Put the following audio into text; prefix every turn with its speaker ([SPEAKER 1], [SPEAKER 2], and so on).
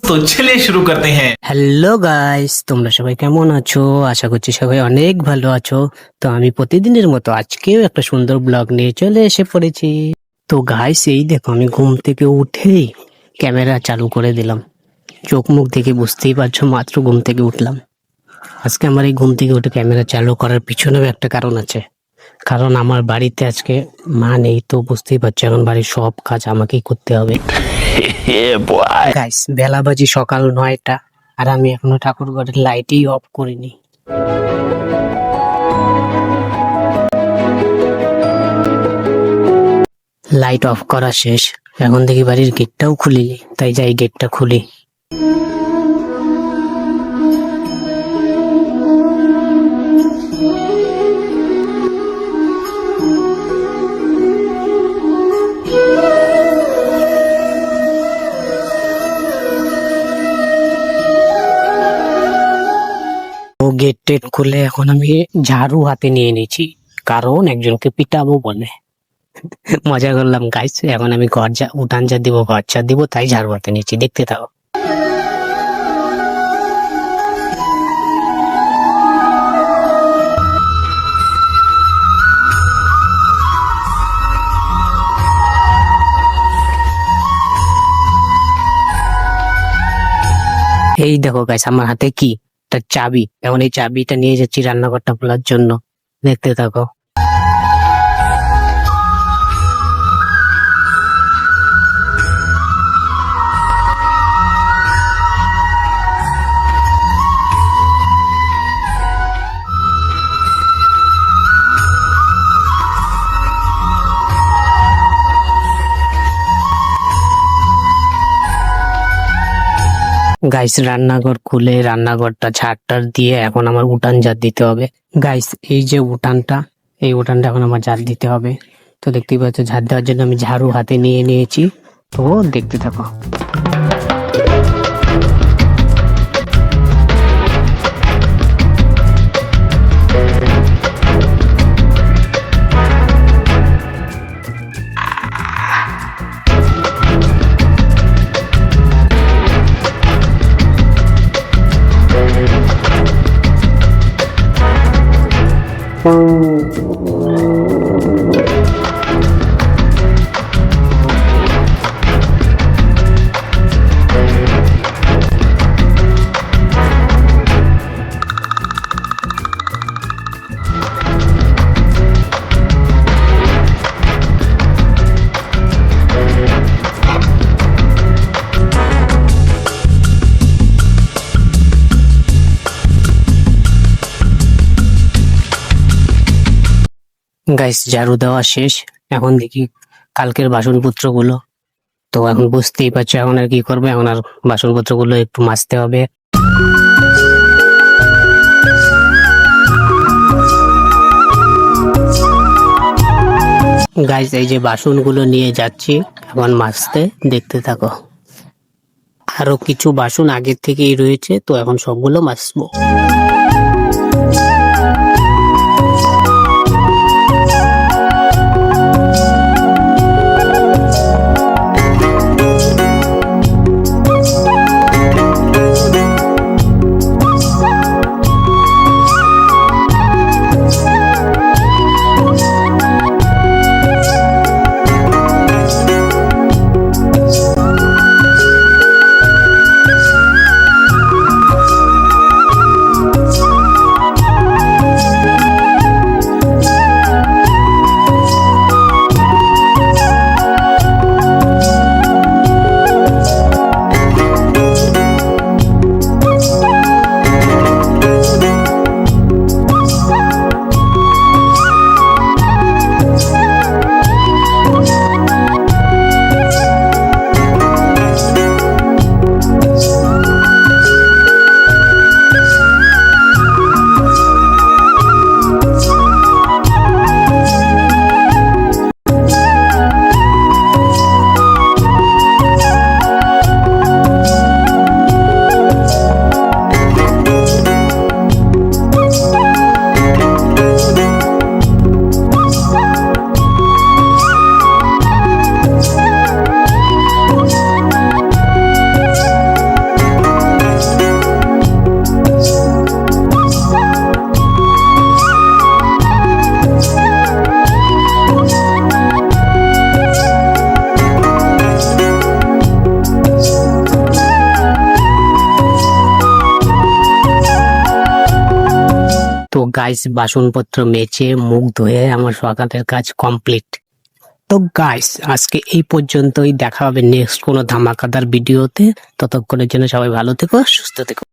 [SPEAKER 1] तो चलिए शुरू करते हैं।
[SPEAKER 2] হ্যালো গাইস, তোমরা সবাই কেমন আছো? আশা করছি সবাই অনেক ভালো আছো। তো আমি প্রতিদিনের মতো আজকেও একটা সুন্দর ব্লগ নিয়ে চলে এসে পড়েছি। তো গাইস, এই দেখো আমি ঘুম থেকে উঠেই ক্যামেরা চালু করে দিলাম। চোখ মুখ দেখে বুঝতেই পারছো, মাত্র ঘুম থেকে উঠলাম। আজকে আমার এই ঘুম থেকে উঠে ক্যামেরা চালু করার পিছনেও একটা কারণ আছে। কারণ আমার বাড়িতে আজকে মা নেই, তো বুঝতেই পারছো এখন বাড়ির সব কাজ আমাকেই করতে হবে। গাইস, বেলা বাজি সকাল 9টা, আর আমি এখনো ঠাকুর ঘরের লাইটই অফ করিনি। লাইট অফ করা শেষ, এখন দেখি বাড়ির গেটটাও খুলিনি, তাই যাই গেটটা খুলি। ও গেট টেট খুলে এখন আমি ঝাড়ু হাতে নিয়ে নিয়েছি, কারণ একজনকে পিটাবো বলে। মজা করলাম গাইস। এখন আমি উঠান ঝাড় দিব, ঘর ঝাড় দিব, তাই ঝাড়ু হাতে নিয়েছি, দেখতে থাকো। এই দেখো গাইস, আমার হাতে কি একটা চাবি। এখন এই চাবিটা নিয়ে যাচ্ছি রান্নাঘরটা খোলার জন্য, দেখতে থাকো। গাইস, রান্নাঘর খুলে রান্নাঘরটা ঝাড়টার দিয়ে এখন আমার উঠান ঝাড় দিতে হবে। গাইস, এই যে উঠানটা, এই উঠানটা এখন আমার ঝাড় দিতে হবে। তো দেখতেই পাচ্ছ, ঝাড় দেওয়ার জন্য আমি ঝাড়ু হাতে নিয়ে নিয়েছি, তো দেখতে থাকো। গাইস, ঝাড়ু দেওয়া শেষ, এখন দেখি কালকের বাসনপত্র গুলো। তো এখন বুঝতেই পারছো এখন আর কি করবো, এখন আর বাসনপত্র গুলো একটু মাজতে হবে। গাইস, এই যে বাসনগুলো নিয়ে যাচ্ছি এখন মাজতে, দেখতে থাকো। আরো কিছু বাসন আগের থেকেই রয়েছে, তো এখন সবগুলো মাজবো। গাইস বাসনপত্র মেজে মুখ ধুয়ে আমার সকালের কাজ কমপ্লিট। তো গাইস আজকে এই পর্যন্তই, দেখা হবে নেক্সট কোনো ধামাকাদার ভিডিওতে। ততক্ষণের জন্য সবাই ভালো থেকো, সুস্থ থেকো।